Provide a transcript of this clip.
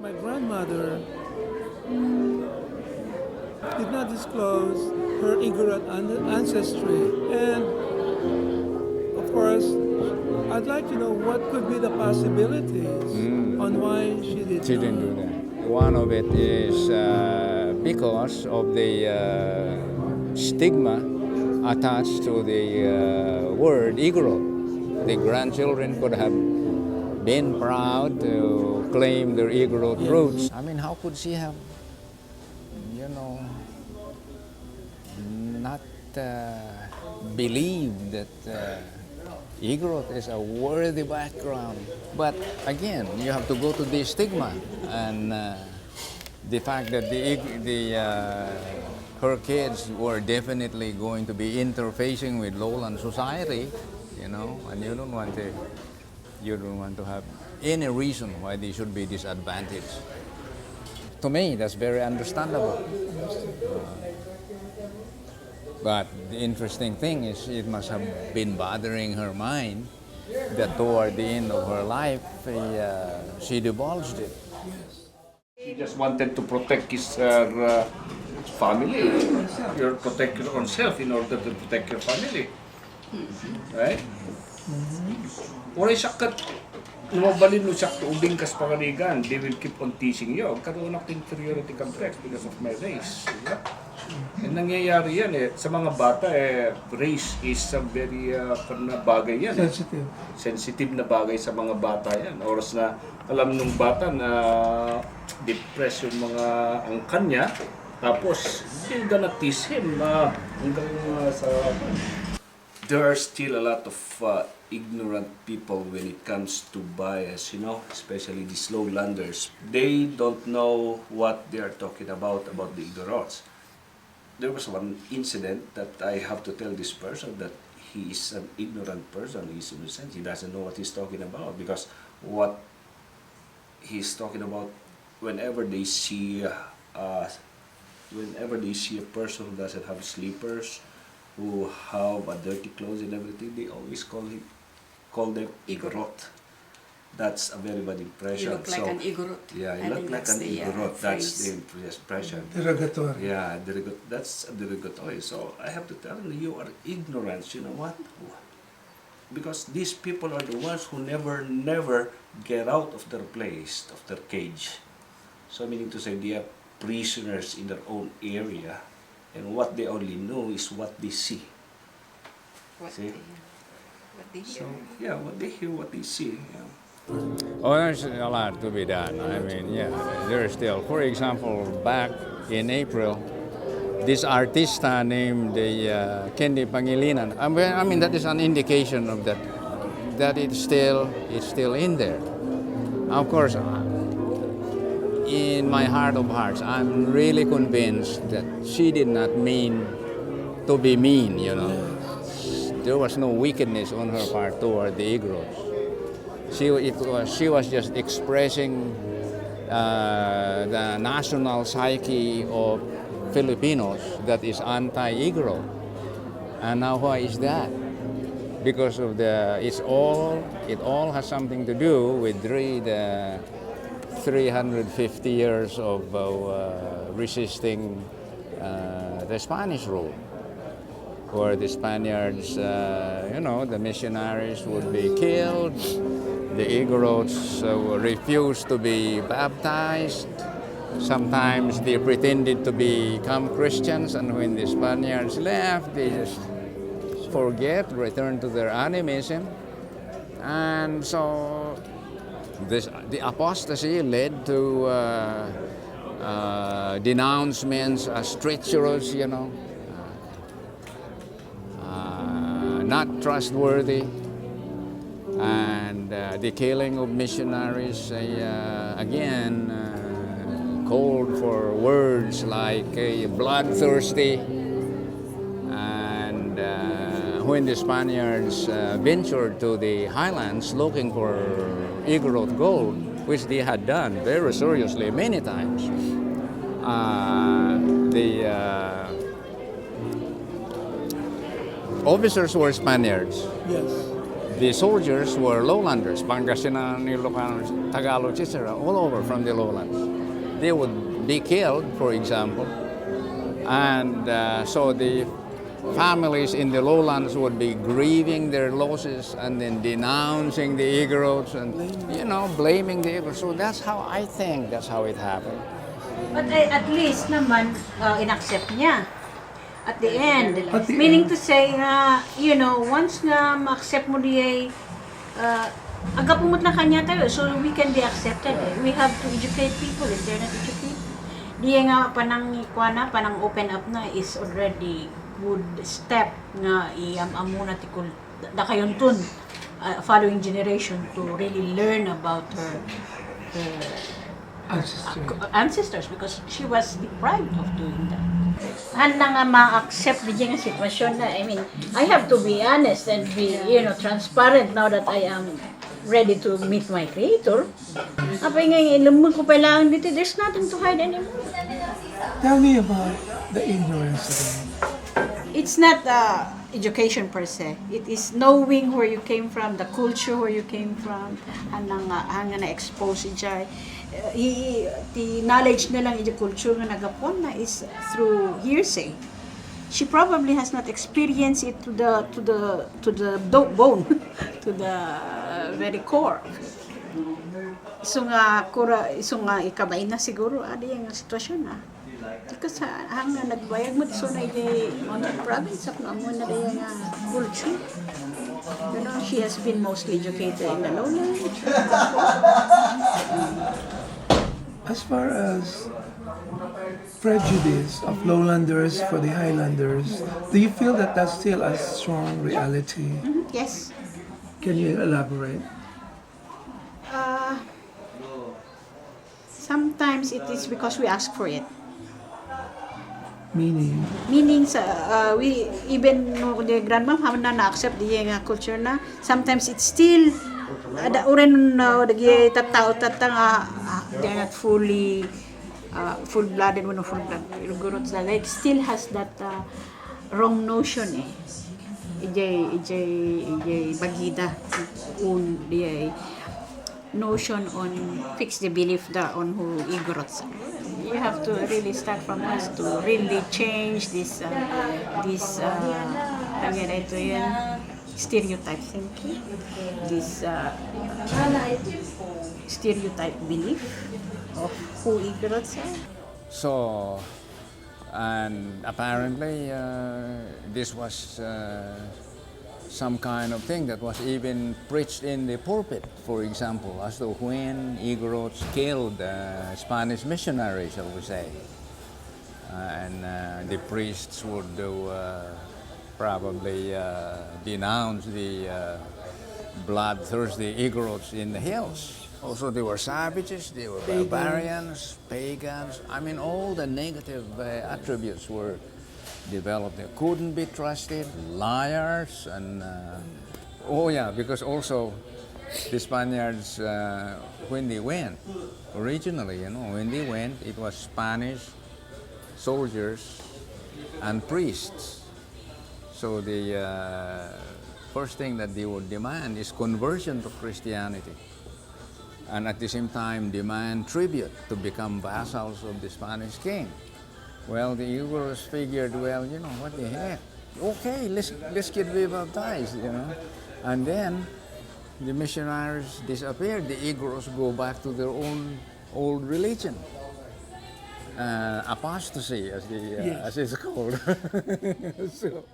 My grandmother did not disclose her Igorot ancestry. And of course, I'd like to know what could be the possibilities on why she did She not. didn't do that. One of it is because of the stigma attached to the word Igorot. The grandchildren could have been proud to claim their Igorot Yes. roots. I mean, how could she have, you know, not believed that Igorot is a worthy background? But again, you have to go to the stigma and the fact that her kids were definitely going to be interfacing with lowland society, you know, and you don't want to have any reason why they should be disadvantaged. To me, that's very understandable. But the interesting thing is, it must have been bothering her mind that toward the end of her life, she divulged it. He just wanted to protect his family. You protect your own self in order to protect your family. Right? Oray sakat, lumabalin mo siya ubing kas pangaligan, they will keep on teasing you. Karoon ng inferiority complex because of my race. Diba? And nangyayari yan sa mga bata race is a very bagay yan. Sensitive. Sensitive na bagay sa mga bata yan. Oras na alam nung bata na depressed yung mga angkan niya, tapos they're gonna tease him hanggang sa... There are still a lot of ignorant people when it comes to bias, especially these lowlanders. They don't know what they are talking about the Igorots. There was one incident that I have to tell this person that he is an ignorant person, he's innocent, he doesn't know what he's talking about, because what he's talking about, whenever they see a person who doesn't have slippers, who have a dirty clothes and everything, they always call them Igorot. That's a very bad impression. You look like an Igorot. Yeah, you I look think like that's an the, Igorot. That's phrase. the impression. Derogatory. Yeah, that's a derogatory. So I have to tell them, you are ignorant. You know what? Because these people are the ones who never get out of their place, of their cage. So meaning to say, they are prisoners in their own area, and what they only know is what they see. See? What they hear. So yeah, what they hear, what they see. Yeah. Oh, there's a lot to be done. I mean, yeah, there's still. For example, back in April, this artista named Kendi Pangilinan. I mean, that is an indication of that it's still in there. Of course, in my heart of hearts, I'm really convinced that she did not mean to be mean. There was no wickedness on her part toward the Igorots. She was just expressing the national psyche of Filipinos that is anti-Igorot. And now why is that? Because of it all has something to do with the 350 years of resisting the Spanish rule, where the Spaniards, the missionaries would be killed. The Igorots refused to be baptized. Sometimes they pretended to become Christians, and when the Spaniards left, they just returned to their animism. And so the apostasy led to denouncements as treacherous, not trustworthy, and the killing of missionaries again called for words like bloodthirsty. And when the Spaniards ventured to the highlands looking for Igorot gold, which they had done very seriously many times, the officers were Spaniards. Yes. the soldiers were lowlanders, Pangasinan, Ilocos, Tagalog, etc., all over from the lowlands. They would be killed, for example, and so the families in the lowlands would be grieving their losses and then denouncing the Igorots and, blaming the Igorots. So that's how I think that's how it happened. But at least naman, inaccept niya. At the end. At the Meaning end. to say nga, once nga ma-accept mo diya, agapumot na kanya tayo, so we can be accepted. We have to educate people if they're not educated. Diya nga panang open up na is already good step nga i-amuna tikul da kayon tun following generation to really learn about her ancestors because she was deprived of doing that. Handa nga ma-accept din yung sitwasyon na, I mean, I have to be honest and be, transparent now that I am ready to meet my creator. Apay nga yung ilumod ko pa lang dito, there's nothing to hide anymore. Tell me about the ignorance again. It's not education per se. It is knowing where you came from, the culture where you came from, hanga na-expose siya. The knowledge na lang yung culture nga nagapon na is through hearsay. She probably has not experienced it to the bone, to the very core. So nga ikabay na siguro adi yung sitwasyon na. Because hanga nagbayag mo so na on the province of amo na yung culture. She has been mostly educated in the lowlands. As far as prejudice of lowlanders for the highlanders, do you feel that that's still a strong reality? Yes. Can you elaborate? Sometimes it is because we ask for it. Meaning Sa we even the grandma na-accept the culture na sometimes it's still ada uren dagi tattao nga they're not fully full-blooded when full-blooded it still has that wrong notion ijay bagida the notion on fix the belief on who Igorots. You have to really start from us to really change this stereotype thinking, this stereotype belief of who Igorots are. So, and apparently this was some kind of thing that was even preached in the pulpit, for example, as though when Igorots killed Spanish missionaries, shall we say, and the priests would probably denounce the bloodthirsty Igorots in the hills. Also, they were savages, they were barbarians, pagans. I mean, all the negative attributes were developed. They couldn't be trusted, liars, and because also the Spaniards, when they went, originally, when they went, it was Spanish soldiers and priests. So the first thing that they would demand is conversion to Christianity, and at the same time demand tribute to become vassals of the Spanish king. Well, the Igors figured, what the heck? Okay, let's get rebaptized, And then the missionaries disappeared. The Igors go back to their own old religion. Apostasy, as it's called. So,